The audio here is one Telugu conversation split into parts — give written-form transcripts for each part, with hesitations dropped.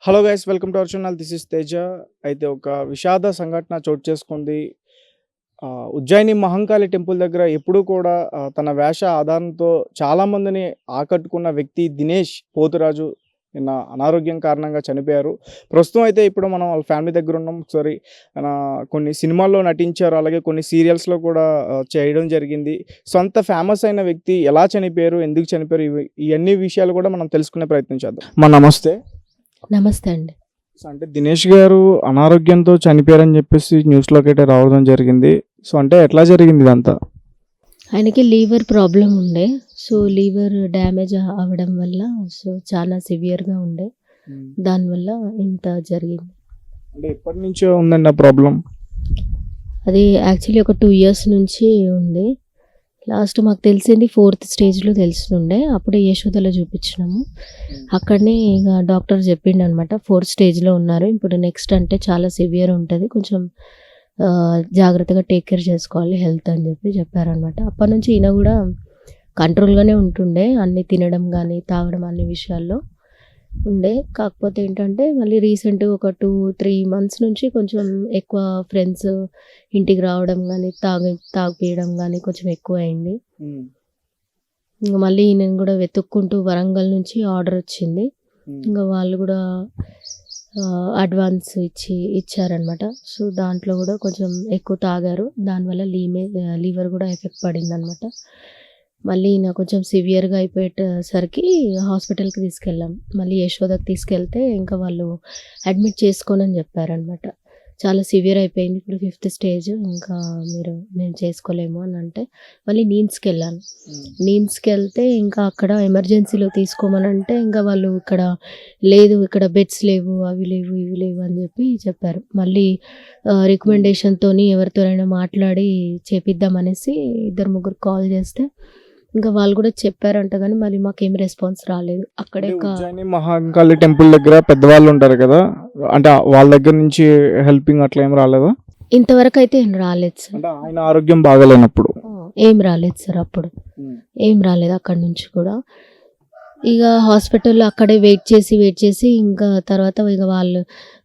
Hello guys, welcome to our channel. This is Teja. అయితే ఒక విషాద సంఘటన చోటు చేసుకుంది. ఉజ్జయిని మహంకాళి టెంపుల్ దగ్గర ఎప్పుడూ కూడా తన వేష ఆధారంతో చాలామందిని ఆకట్టుకున్న వ్యక్తి దినేష్ పోతురాజు నిన్న అనారోగ్యం కారణంగా చనిపోయారు. ప్రస్తుతం అయితే ఇప్పుడు మనం వాళ్ళ ఫ్యామిలీ దగ్గర ఉన్నాం. ఒకసారి కొన్ని సినిమాల్లో నటించారు, అలాగే కొన్ని సీరియల్స్లో కూడా చేయడం జరిగింది. సో అంత ఫేమస్ అయిన వ్యక్తి ఎలా చనిపోయారు, ఎందుకు చనిపోయారు, ఇవన్నీ విషయాలు కూడా మనం తెలుసుకునే ప్రయత్నం చేద్దాం. నమస్తే. నమస్తే అండి. సో అంటే దినేష్ గారు అనారోగ్యంతో చనిపోయారని చెప్పేసి న్యూస్లోకి అయితే రావడం జరిగింది. సో అంటే ఎట్లా జరిగింది ఇదంతా? ఆయనకి లీవర్ ప్రాబ్లం ఉండే. సో లీవర్ డ్యామేజ్ అవ్వడం వల్ల సో చాలా సివియర్గా ఉండే. దానివల్ల ఇంత జరిగింది. అంటే ఎప్పటి నుంచో ఉందండి ఆ ప్రాబ్లం? అది యాక్చువల్లీ ఒక 2 years నుంచి ఉంది. లాస్ట్ మాకు తెలిసింది 4th స్టేజ్లో తెలిసిండే. అప్పుడే యశోదలో చూపించినాము. అక్కడనే ఇక డాక్టర్ చెప్పిండు అనమాట, 4th స్టేజ్లో ఉన్నారు, ఇప్పుడు నెక్స్ట్ అంటే చాలా సివియర్ ఉంటుంది, కొంచెం జాగ్రత్తగా టేక్ కేర్ చేసుకోవాలి హెల్త్ అని చెప్పారనమాట. అప్పటి నుంచి ఈయన కూడా కంట్రోల్గానే ఉంటుండే, అన్నీ తినడం కానీ తాగడం అన్ని విషయాల్లో ఉండే. కాకపోతే ఏంటంటే మళ్ళీ రీసెంట్ ఒక 2-3 months నుంచి కొంచెం ఎక్కువ ఫ్రెండ్స్ ఇంటికి రావడం కానీ తాగిపియడం కానీ కొంచెం ఎక్కువ అయింది. ఇంకా మళ్ళీ నేను కూడా వెతుక్కుంటూ వరంగల్ నుంచి ఆర్డర్ వచ్చింది. ఇంకా వాళ్ళు కూడా అడ్వాన్స్ ఇచ్చారనమాట. సో దాంట్లో కూడా కొంచెం ఎక్కువ తాగారు, దానివల్ల లీవర్ కూడా ఎఫెక్ట్ పడింది అనమాట. మళ్ళీ ఈయన కొంచెం సివియర్గా అయిపోయేసరికి హాస్పిటల్కి తీసుకెళ్ళాం. మళ్ళీ యశోదకి తీసుకెళ్తే ఇంకా వాళ్ళు అడ్మిట్ చేసుకోనని చెప్పారనమాట. చాలా సివియర్ అయిపోయింది, ఇప్పుడు 5th స్టేజ్, ఇంకా మేము చేసుకోలేము అని అంటే మళ్ళీ నీమ్స్కి వెళ్ళాను. నీమ్స్కి వెళ్తే ఇంకా అక్కడ ఎమర్జెన్సీలో తీసుకోమని అంటే ఇంకా వాళ్ళు ఇక్కడ లేదు, ఇక్కడ బెడ్స్ లేవు, అవి లేవు, ఇవి లేవు అని చెప్పారు. మళ్ళీ రికమెండేషన్తో ఎవరితోనైనా మాట్లాడి చేపిద్దామనేసి 2-3 కాల్ చేస్తే ఇంకా వాళ్ళు కూడా చెప్పారంట, కానీ మళ్ళీ మాకేం రెస్పాన్స్ రాలేదు. అక్కడే ఉజ్జయిని మహంకాళి టెంపుల్ దగ్గర పెద్దవాళ్ళు ఉంటారు కదా, అంటే వాళ్ళ దగ్గర నుంచి హెల్పింగ్ అట్లా ఏం రాలేదా? ఇంతవరకు అయితే ఏం రాలేదు సార్. అంటే ఆయన ఆరోగ్యం బాగాలేనప్పుడు ఏం రాలేదు సార్, అప్పుడు ఏం రాలేదు అక్కడి నుంచి కూడా. ఇక హాస్పిటల్లో అక్కడే వెయిట్ చేసి ఇంకా తర్వాత ఇక వాళ్ళు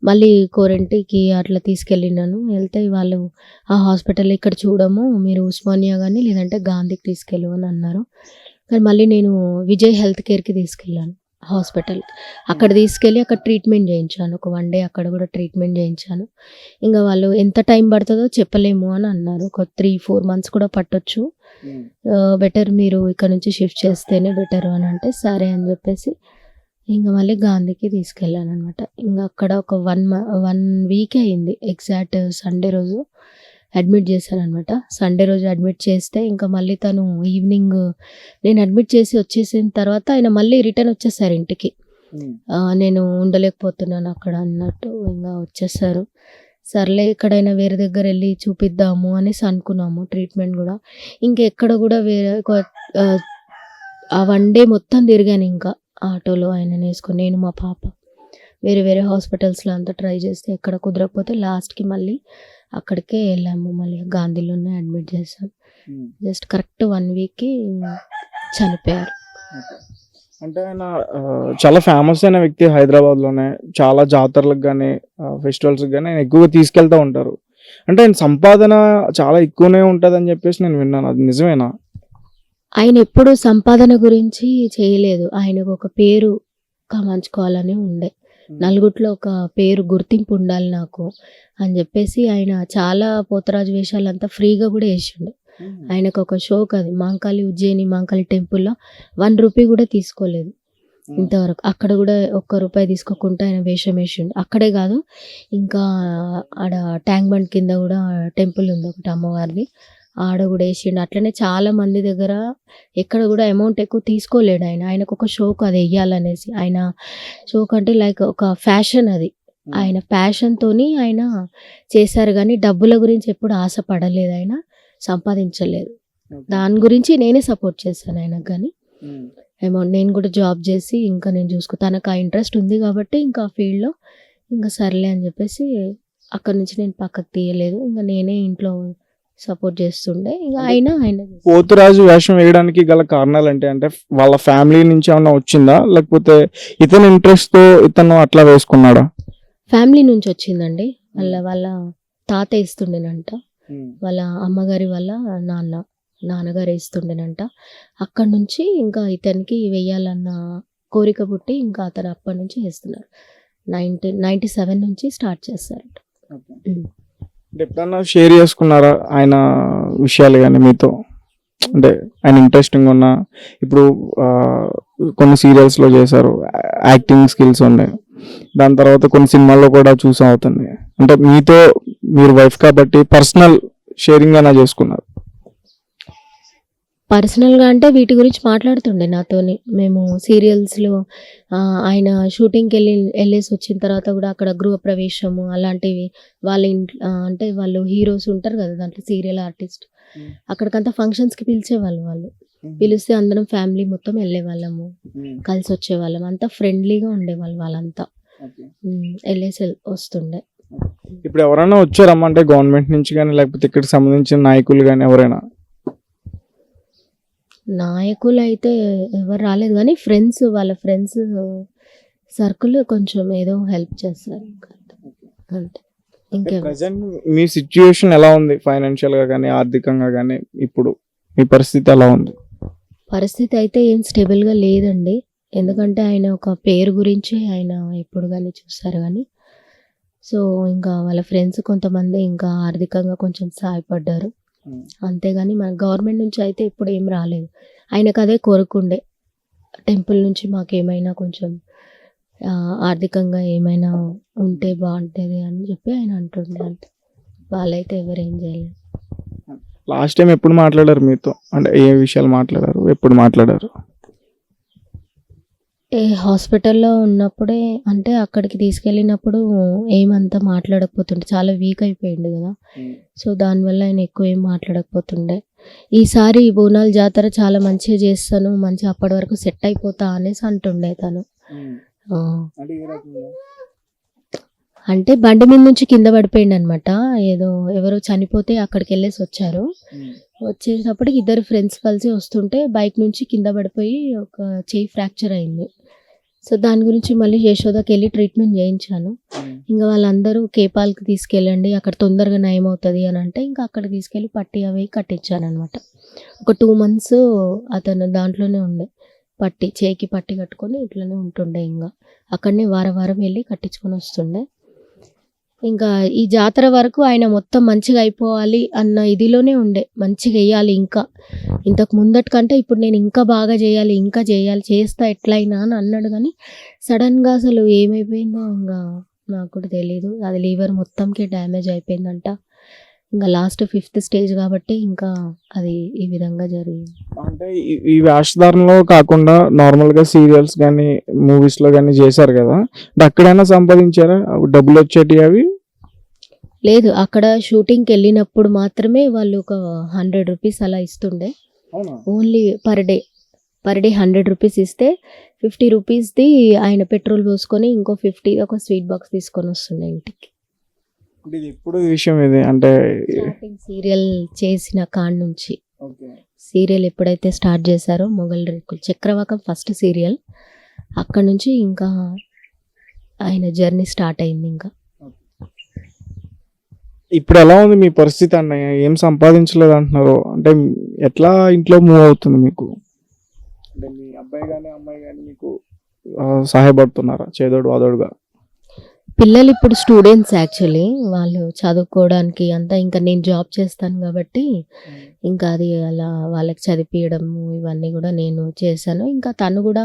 మళ్ళీ కోరంటీకి అట్లా తీసుకెళ్ళినాను. వెళ్తే వాళ్ళు ఆ హాస్పిటల్ ఇక్కడ చూడము, మీరు ఉస్మానియా కానీ లేదంటే గాంధీకి తీసుకెళ్ళు అని అన్నారు. కానీ మళ్ళీ నేను విజయ్ హెల్త్ కేర్కి తీసుకెళ్ళాను హాస్పిటల్. అక్కడ తీసుకెళ్ళి అక్కడ ట్రీట్మెంట్ చేయించాను. ఒక 1 day అక్కడ కూడా ట్రీట్మెంట్ చేయించాను. ఇంకా వాళ్ళు ఎంత టైం పడుతుందో చెప్పలేము అని అన్నారు. ఒక 3-4 months కూడా పట్టొచ్చు, బెటర్ మీరు ఇక్కడ నుంచి షిఫ్ట్ చేస్తేనే బెటర్ అని అంటే సరే అని చెప్పేసి ఇంకా మళ్ళీ గాంధీకి తీసుకెళ్ళాను అనమాట. ఇంకా అక్కడ ఒక 1 week అయింది. ఎగ్జాక్ట్ సండే రోజు అడ్మిట్ చేశారనమాట. సండే రోజు అడ్మిట్ చేస్తే ఇంకా మళ్ళీ తను ఈవినింగ్ నేను అడ్మిట్ చేసి వచ్చేసిన తర్వాత ఆయన మళ్ళీ రిటర్న్ వచ్చేసారు ఇంటికి. నేను ఉండలేకపోతున్నాను అక్కడ అన్నట్టు ఇంకా వచ్చేసారు. సర్లే ఎక్కడైనా వేరే దగ్గర వెళ్ళి చూపిద్దాము అనేసి అనుకున్నాము. ట్రీట్మెంట్ కూడా ఇంకెక్కడ కూడా వేరే ఆ 1 day మొత్తం తిరిగాను ఇంకా ఆటోలో ఆయన వేసుకొని, నేను మా పాప వేరే హాస్పిటల్స్లో అంతా ట్రై చేస్తే ఎక్కడ కుదరకపోతే లాస్ట్కి మళ్ళీ అక్కడికే వెళ్ళాము. మళ్ళీ గాంధీలోనే అడ్మిట్ చేసాం. జస్ట్ కరెక్ట్ 1 weekకి చనిపోయారు. అంటే ఆయన చాలా ఫేమస్ అయిన వ్యక్తి హైదరాబాద్లోనే. చాలా జాతరలకు కానీ ఫెస్టివల్స్కి కానీ ఆయన ఎక్కువగా తీసుకెళ్తూ ఉంటారు. అంటే ఆయన సంపాదన చాలా ఎక్కువనే ఉంటుందని చెప్పేసి నేను విన్నాను, అది నిజమేనా? ఆయన ఎప్పుడు సంపాదన గురించి చేయలేదు. ఆయనకు ఒక పేరు కమాంచుకోవాలని ఉండే, నలుగుట్లో ఒక పేరు గుర్తింపు ఉండాలి నాకు అని చెప్పేసి ఆయన చాలా పోతరాజు వేషాలంతా ఫ్రీగా కూడా వేసిండు. ఆయనకు ఒక షోక్, అది ఉజ్జయిని మహంకాళి టెంపుల్లో 1 rupee కూడా తీసుకోలేదు ఇంతవరకు. అక్కడ కూడా ₹1 తీసుకోకుండా ఆయన వేషం వేసిండు. అక్కడే కాదు, ఇంకా ఆడ ట్యాంక్ బండ్ కింద కూడా టెంపుల్ ఉంది ఒకటి అమ్మవారిది, ఆడ కూడా వేసిండు. అట్లనే చాలా మంది దగ్గర ఎక్కడ కూడా అమౌంట్ ఎక్కువ తీసుకోలేడు ఆయన. ఆయనకు ఒక షోక్ అది వెయ్యాలనేసి. ఆయన షోక్ అంటే లైక్ ఒక ఫ్యాషన్, అది ఆయన ప్యాషన్తోని ఆయన చేశారు. కానీ డబ్బుల గురించి ఎప్పుడు ఆశపడలేదు, ఆయన సంపాదించలేదు. దాని గురించి నేనే సపోర్ట్ చేశాను ఆయనకు. కానీ అమౌంట్ నేను కూడా జాబ్ చేసి ఇంకా నేను తనకు ఆ ఇంట్రెస్ట్ ఉంది కాబట్టి ఇంకా ఆ ఫీల్డ్లో ఇంకా సర్లే అని చెప్పేసి అక్కడి నుంచి నేను పక్కకు తీయలేదు. ఇంకా నేనే ఇంట్లో సపోర్ట్ చేస్తుండే. ఇక ఆయన పోతురాజు వేషం వేయడానికి గల కారణాలు అంటే వాళ్ళ ఫ్యామిలీ నుంచి ఏమన్నా వచ్చిందా, లేకపోతే ఇతని ఇంట్రెస్ట్ తో ఇతను అట్లా వేసుకున్నాడా? ఫ్యామిలీ నుంచి వచ్చిందండి. వాళ్ళ తాత ఇస్తుండేనంట, వాళ్ళ అమ్మగారి వాళ్ళ నాన్నగారు వేస్తుండేనంట. అక్కడ నుంచి ఇంకా ఇతనికి వెయ్యాలన్న కోరిక పుట్టి ఇంకా అతను అప్పటి నుంచి వేస్తున్నారు. 1997 నుంచి స్టార్ట్ చేస్తారు. అంటే ఎప్పుడన్నా షేర్ చేసుకున్నారా ఆయన విషయాలు కానీ మీతో? అంటే ఆయన ఇంట్రెస్టింగ్ ఉన్న ఇప్పుడు కొన్ని సీరియల్స్లో చేశారు, యాక్టింగ్ స్కిల్స్ ఉన్నాయి, దాని తర్వాత కొన్ని సినిమాల్లో కూడా చూసాం అవుతుంది. అంటే మీతో మీరు వైఫ్ కాబట్టి పర్సనల్ షేరింగ్ అయినా చేసుకున్నారు? పర్సనల్గా అంటే వీటి గురించి మాట్లాడుతుండే నాతోని. మేము సీరియల్స్లో ఆయన షూటింగ్కి వెళ్ళేసి వచ్చిన తర్వాత కూడా అక్కడ గృహప్రవేశము అలాంటివి వాళ్ళ ఇంట్లో అంటే వాళ్ళు హీరోస్ ఉంటారు కదా దాంట్లో, సీరియల్ ఆర్టిస్ట్, అక్కడికంతా ఫంక్షన్స్కి పిలిచేవాళ్ళు. వాళ్ళు పిలిస్తే అందరం ఫ్యామిలీ మొత్తం వెళ్ళేవాళ్ళము, కలిసి వచ్చేవాళ్ళం, అంతా ఫ్రెండ్లీగా ఉండేవాళ్ళు వాళ్ళంతా. వెళ్ళేసి వస్తుండే. ఇప్పుడు ఎవరైనా వచ్చారమ్మా అంటే గవర్నమెంట్ నుంచి కానీ లేకపోతే ఇక్కడికి సంబంధించిన నాయకులు కానీ ఎవరైనా? నాయకులు అయితే ఎవరు రాలేదు, కానీ ఫ్రెండ్స్, వాళ్ళ ఫ్రెండ్స్ సర్కిల్ కొంచెం ఏదో హెల్ప్ చేస్తారు అంతే. ఇంకే ప్రెసెంట్ మీ సిచ్యుయేషన్ ఎలా ఉంది ఫైనాన్షియల్ గా కానీ ఆర్థికంగా కానీ? ఇప్పుడు మీ పరిస్థితి ఎలా ఉంది? పరిస్థితి అయితే ఏం స్టేబుల్గా లేదండి. ఎందుకంటే ఆయన ఒక పేరు గురించి ఆయన ఎప్పుడు కానీ చూస్తారు కానీ. సో ఇంకా వాళ్ళ ఫ్రెండ్స్ కొంతమంది ఇంకా ఆర్థికంగా కొంచెం సహాయపడ్డారు, అంతేగాని మన గవర్నమెంట్ నుంచి అయితే ఇప్పుడు ఏం రాలేదు. ఆయనకు అదే కోరుకుండే, టెంపుల్ నుంచి మాకేమైనా కొంచెం ఆర్థికంగా ఏమైనా ఉంటే బాగుంటుంది అని చెప్పి ఆయన అంటుండే. అంతే, వాళ్ళైతే ఎవరు ఏం చేయలేదు. లాస్ట్ టైం ఎప్పుడు మాట్లాడారు మీతో? అంటే ఏ విషయాలు మాట్లాడారు, ఎప్పుడు మాట్లాడారు? హాస్పిటల్లో ఉన్నప్పుడే, అంటే అక్కడికి తీసుకెళ్ళినప్పుడు ఏమంతా మాట్లాడకపోతుండే, చాలా వీక్ అయిపోయింది కదా. సో దానివల్ల ఆయన ఎక్కువ ఏం మాట్లాడకపోతుండే. ఈసారి బోనాల జాతర చాలా మంచిగా చేస్తాను, మంచిగా అప్పటి వరకు సెట్ అయిపోతా అనేసి అంటుండే తను. అంటే బండి మీద నుంచి కింద పడిపోయింది అనమాట. ఏదో ఎవరో చనిపోతే అక్కడికి వెళ్ళేసి వచ్చారు. వచ్చేటప్పటికి ఇద్దరు ఫ్రెండ్స్ కలిసి వస్తుంటే బైక్ నుంచి కింద పడిపోయి ఒక చెయ్యి ఫ్రాక్చర్ అయింది. సో దాని గురించి మళ్ళీ యశోదకి వెళ్ళి ట్రీట్మెంట్ చేయించాను. ఇంకా వాళ్ళందరూ కేపాల్కి తీసుకెళ్ళండి, అక్కడ తొందరగా నయం అవుతుంది అని అంటే ఇంకా అక్కడికి తీసుకెళ్ళి పట్టి అవి కట్టించాను అనమాట. ఒక 2 months అతను దాంట్లోనే ఉండే, పట్టి చేయికి పట్టి కట్టుకొని ఇట్లనే ఉంటుండే. ఇంకా అక్కడనే వారం వెళ్ళి కట్టించుకొని వస్తుండే. ఇంకా ఈ జాతర వరకు ఆయన మొత్తం మంచిగా అయిపోవాలి అన్న ఇదిలోనే ఉండే, మంచిగా వేయాలి, ఇంకా ఇంతకు ముందటి కంటే ఇప్పుడు నేను ఇంకా బాగా చేయాలి, ఇంకా చేస్తా ఎట్లయినా అని అన్నాడు. కానీ సడన్గా అసలు ఏమైపోయిందో ఇంకా నాకు కూడా తెలీదు. అది లీవర్ మొత్తంకి డ్యామేజ్ అయిపోయిందంట. ఇంకా లాస్ట్ 5th stage కాబట్టి ఇంకా అది ఈ విధంగా జరిగింది. అంటే ఈ వేషధారణలో కాకుండా నార్మల్ గా సీరియల్స్ కానీ మూవీస్ లో కానీ చేశారు కదా, అక్కడైనా సంపాదించారా డబ్బులు వచ్చేటి? అవి లేదు, అక్కడ షూటింగ్కి వెళ్ళినప్పుడు మాత్రమే వాళ్ళు ఒక 100 rupees అలా ఇస్తుండే. ఓన్లీ పర్ డే 100 rupees ఇస్తే 50 rupesది ఆయన పెట్రోల్ పోసుకొని ఇంకో 50 ఒక స్వీట్ బాక్స్ తీసుకొని వస్తుండే ఇంటికి. ఇప్పుడు విషయం ఇది అంటే సీరియల్ చేసిన కాడ నుంచి, సీరియల్ ఎప్పుడైతే స్టార్ట్ చేశారో మొగల్ రేకులు చక్రవాకం ఫస్ట్ సీరియల్, అక్కడ నుంచి ఇంకా ఆయన జర్నీ స్టార్ట్ అయింది. ఇంకా ఇప్పుడు ఎలా ఉంది మీ పరిస్థితి అన్నయ్య? ఏం సంపాదించలేదు అంటున్నారు, అంటే ఎట్లా ఇంట్లో మూవ్ అవుతుంది మీకు? అంటే మీ అబ్బాయి కానీ అమ్మాయి కానీ మీకు సహాయపడుతున్నారా చేదోడు వాదోడుగా? పిల్లలు ఇప్పుడు స్టూడెంట్స్, యాక్చువల్లీ వాళ్ళు చదువుకోవడానికి అంతా, ఇంకా నేను జాబ్ చేస్తాను కాబట్టి ఇంకా అది అలా వాళ్ళకి చదివించడము ఇవన్నీ కూడా నేను చేశాను. ఇంకా తను కూడా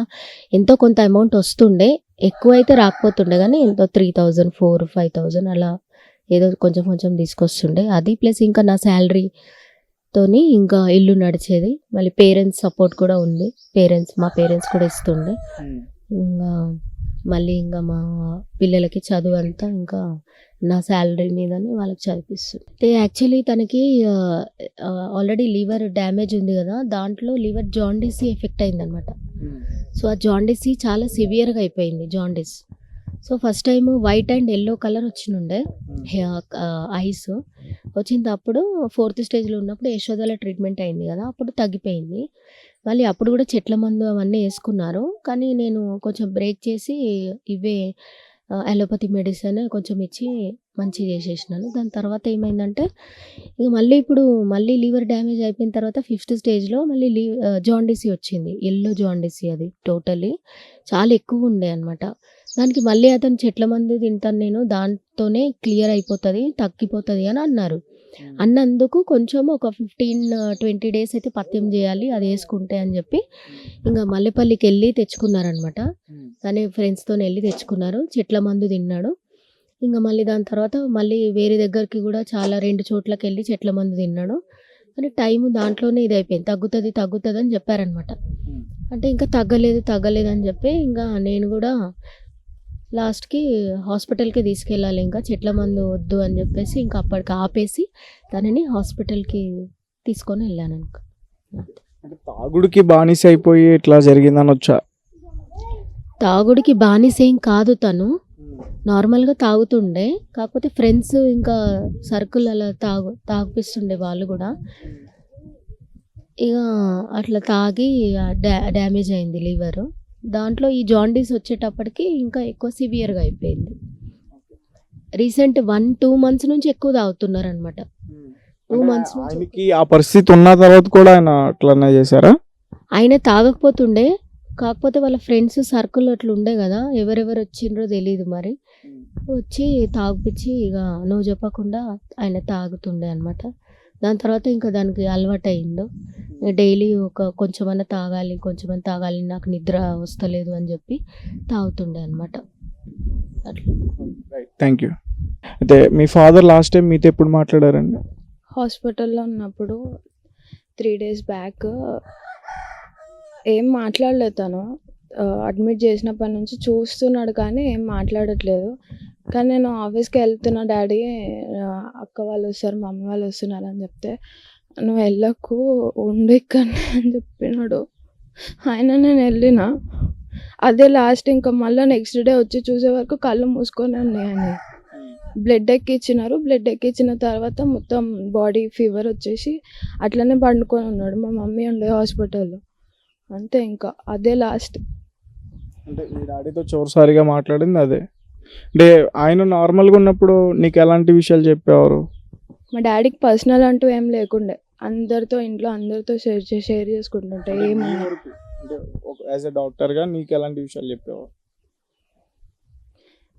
ఎంతో కొంత అమౌంట్ వస్తుండే, ఎక్కువ అయితే రాకపోతుండే కానీ ఎంతో 3000, 4,000-5,000 అలా ఏదో కొంచెం తీసుకొస్తుండే. అది ప్లస్ ఇంకా నా శాలరీతోని ఇంకా ఇల్లు నడిచేది. మళ్ళీ పేరెంట్స్ సపోర్ట్ కూడా ఉంది, మా పేరెంట్స్ కూడా ఇస్తుండే. ఇంకా మళ్ళీ ఇంకా మా పిల్లలకి చదువు అంతా ఇంకా నా శాలరీ మీదనే వాళ్ళకి చదివిస్తుంది. యాక్చువల్లీ తనకి ఆల్రెడీ లివర్ డ్యామేజ్ ఉంది కదా, దాంట్లో లివర్ జాండీస్ ఎఫెక్ట్ అయిందనమాట. సో ఆ జాండీస్ చాలా సివియర్గా అయిపోయింది jaundice. So first time white and yellow colour వచ్చినుండే ఐస్ వచ్చింది. అప్పుడు 4th స్టేజ్లో ఉన్నప్పుడు యశోదలో ట్రీట్మెంట్ అయింది కదా, అప్పుడు తగ్గిపోయింది. మళ్ళీ అప్పుడు కూడా చెట్ల మందు అవన్నీ వేసుకున్నారు. కానీ నేను కొంచెం బ్రేక్ చేసి ఇవే అలోపతి మెడిసిన్ కొంచెం ఇచ్చి మంచిగా చేసేసినాను. దాని తర్వాత ఏమైందంటే ఇక మళ్ళీ ఇప్పుడు మళ్ళీ లివర్ డ్యామేజ్ అయిపోయిన తర్వాత 5th స్టేజ్లో మళ్ళీ జాండీసీ వచ్చింది. యెల్లో జాండీసీ, అది టోటలీ చాలా ఎక్కువ ఉండే అనమాట. దానికి మళ్ళీ అతను చెట్ల మందు తింటాను నేను, దాంతోనే క్లియర్ అయిపోతుంది, తగ్గిపోతుంది అని అన్నారు. అన్నందుకు కొంచెం ఒక 15-20 డేస్ అయితే పథ్యం చేయాలి అది వేసుకుంటే అని చెప్పి ఇంకా మల్లెపల్లికి వెళ్ళి తెచ్చుకున్నారనమాట. తనే ఫ్రెండ్స్తో వెళ్ళి తెచ్చుకున్నారు, చెట్ల మందు తిన్నాడు. ఇంకా మళ్ళీ దాని తర్వాత మళ్ళీ వేరే దగ్గరికి కూడా చాలా 2 చోట్లకి వెళ్ళి చెట్ల మందు తిన్నాడు. కానీ టైం దాంట్లోనే ఇది అయిపోయింది, తగ్గుతుంది అని చెప్పారనమాట. అంటే ఇంకా తగ్గలేదు అని చెప్పి ఇంకా నేను కూడా లాస్ట్కి హాస్పిటల్కి తీసుకెళ్ళాలి, ఇంకా చెట్ల మందు వద్దు అని చెప్పేసి ఇంకా అప్పటికి ఆపేసి తనని హాస్పిటల్కి తీసుకొని వెళ్ళాను. ఇంకా అంటే తాగుడికి బానిస అయిపోయి ఇట్లా జరిగిందని వచ్చా? తాగుడికి బానిసేం కాదు, తను నార్మల్గా తాగుతుండే. కాకపోతే ఫ్రెండ్స్ ఇంకా సర్కిల్ అలా తాగిపిస్తుండే వాళ్ళు కూడా. ఇక అట్లా తాగి డ్యామేజ్ అయింది లివర్. దాంట్లో ఈ జాండీస్ వచ్చేటప్పటికి ఇంకా ఎక్కువ సివియర్గా అయిపోయింది. రీసెంట్ 1-2 months నుంచి ఎక్కువ తాగుతున్నారు అనమాట. 2 months నుంచి ఆయనకి ఆ పరిస్థితి ఉన్న తర్వాత కూడా ఆయన అట్లనే చేశారా? ఆయన తాగకపోతుండే, కాకపోతే వాళ్ళ ఫ్రెండ్స్ సర్కిల్ అట్లా ఉండే కదా, ఎవరెవరు వచ్చిండ్రో తెలియదు మరి, వచ్చి తాగిపిచ్చి ఇక నువ్వు చెప్పకుండా ఆయన తాగుతుండే అనమాట. దాని తర్వాత ఇంకా దానికి అలవాటు అయిందో డైలీ కొంచెమన్నా తాగాలి, నాకు నిద్ర వస్తలేదు అని చెప్పి తాగుతుండే అనమాట. అట్లా. Thank you. అయితే మీ ఫాదర్ లాస్ట్ టైం మీతో ఎప్పుడు మాట్లాడారండి? హాస్పిటల్లో ఉన్నప్పుడు 3 days బ్యాక్ ఏం మాట్లాడలేదు తను. అడ్మిట్ చేసినప్పటి నుంచి చూస్తున్నాడు కానీ ఏం మాట్లాడట్లేదు. కానీ నేను ఆఫీస్కి వెళ్తున్నా డాడీ, అక్క వాళ్ళు వస్తారు, మమ్మీ వాళ్ళు వస్తున్నారు అని చెప్తే, నువ్వు వెళ్ళకు, ఉండు ఇక్కడనే అని చెప్పినాడు. ఆయన నేను వెళ్ళిన అదే లాస్ట్. ఇంకా మళ్ళీ నెక్స్ట్ డే వచ్చి చూసే వరకు కళ్ళు మూసుకొని ఉన్నాయని బ్లడ్ ఎక్కించినారు. బ్లడ్ ఎక్కించిన తర్వాత మొత్తం బాడీ ఫీవర్ వచ్చేసి అట్లనే పండుకొని ఉన్నాడు. మా మమ్మీ ఉండే హాస్పిటల్లో. అంతే, ఇంకా అదే లాస్ట్. అంటే మీ డాడీతో చివరిసారిగా మాట్లాడింది అదే. అంటే ఆయన నార్మల్గా ఉన్నప్పుడు నీకు ఎలాంటి విషయాలు చెప్పేవారు? మా డాడీకి పర్సనల్ అంటూ ఏం లేకుండే, అందరితో ఇంట్లో అందరితో షేర్ చేసుకుంటుంటే ఏమన్నా. అంటే యాజ్ ఎ డాక్టర్గా నీకు ఎలాంటి విషయాలు చెప్పేవారు?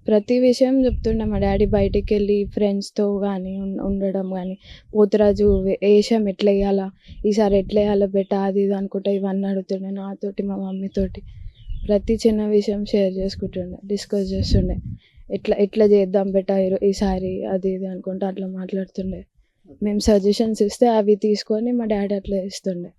ప్రతి విషయం చెప్తుండే మా డాడీ. బయటికి వెళ్ళి ఫ్రెండ్స్తో కానీ ఉండడం కానీ, పోతురాజు వేషం ఎట్లా వేయాలా, ఈసారి ఎట్లా వేయాలో బెట్ట, అది ఇది అనుకుంటా ఇవన్నీ అడుగుతుండే నాతోటి, మా మమ్మీతోటి. ప్రతి చిన్న విషయం షేర్ చేసుకుంటుండే, డిస్కస్ చేస్తుండే, ఎట్లా చేద్దాం బెట్ట ఈసారి, అది ఇది అనుకుంటా అట్లా మాట్లాడుతుండే. మేము సజెషన్స్ ఇస్తే అవి తీసుకొని మా డాడీ అట్లా ఇస్తుండే.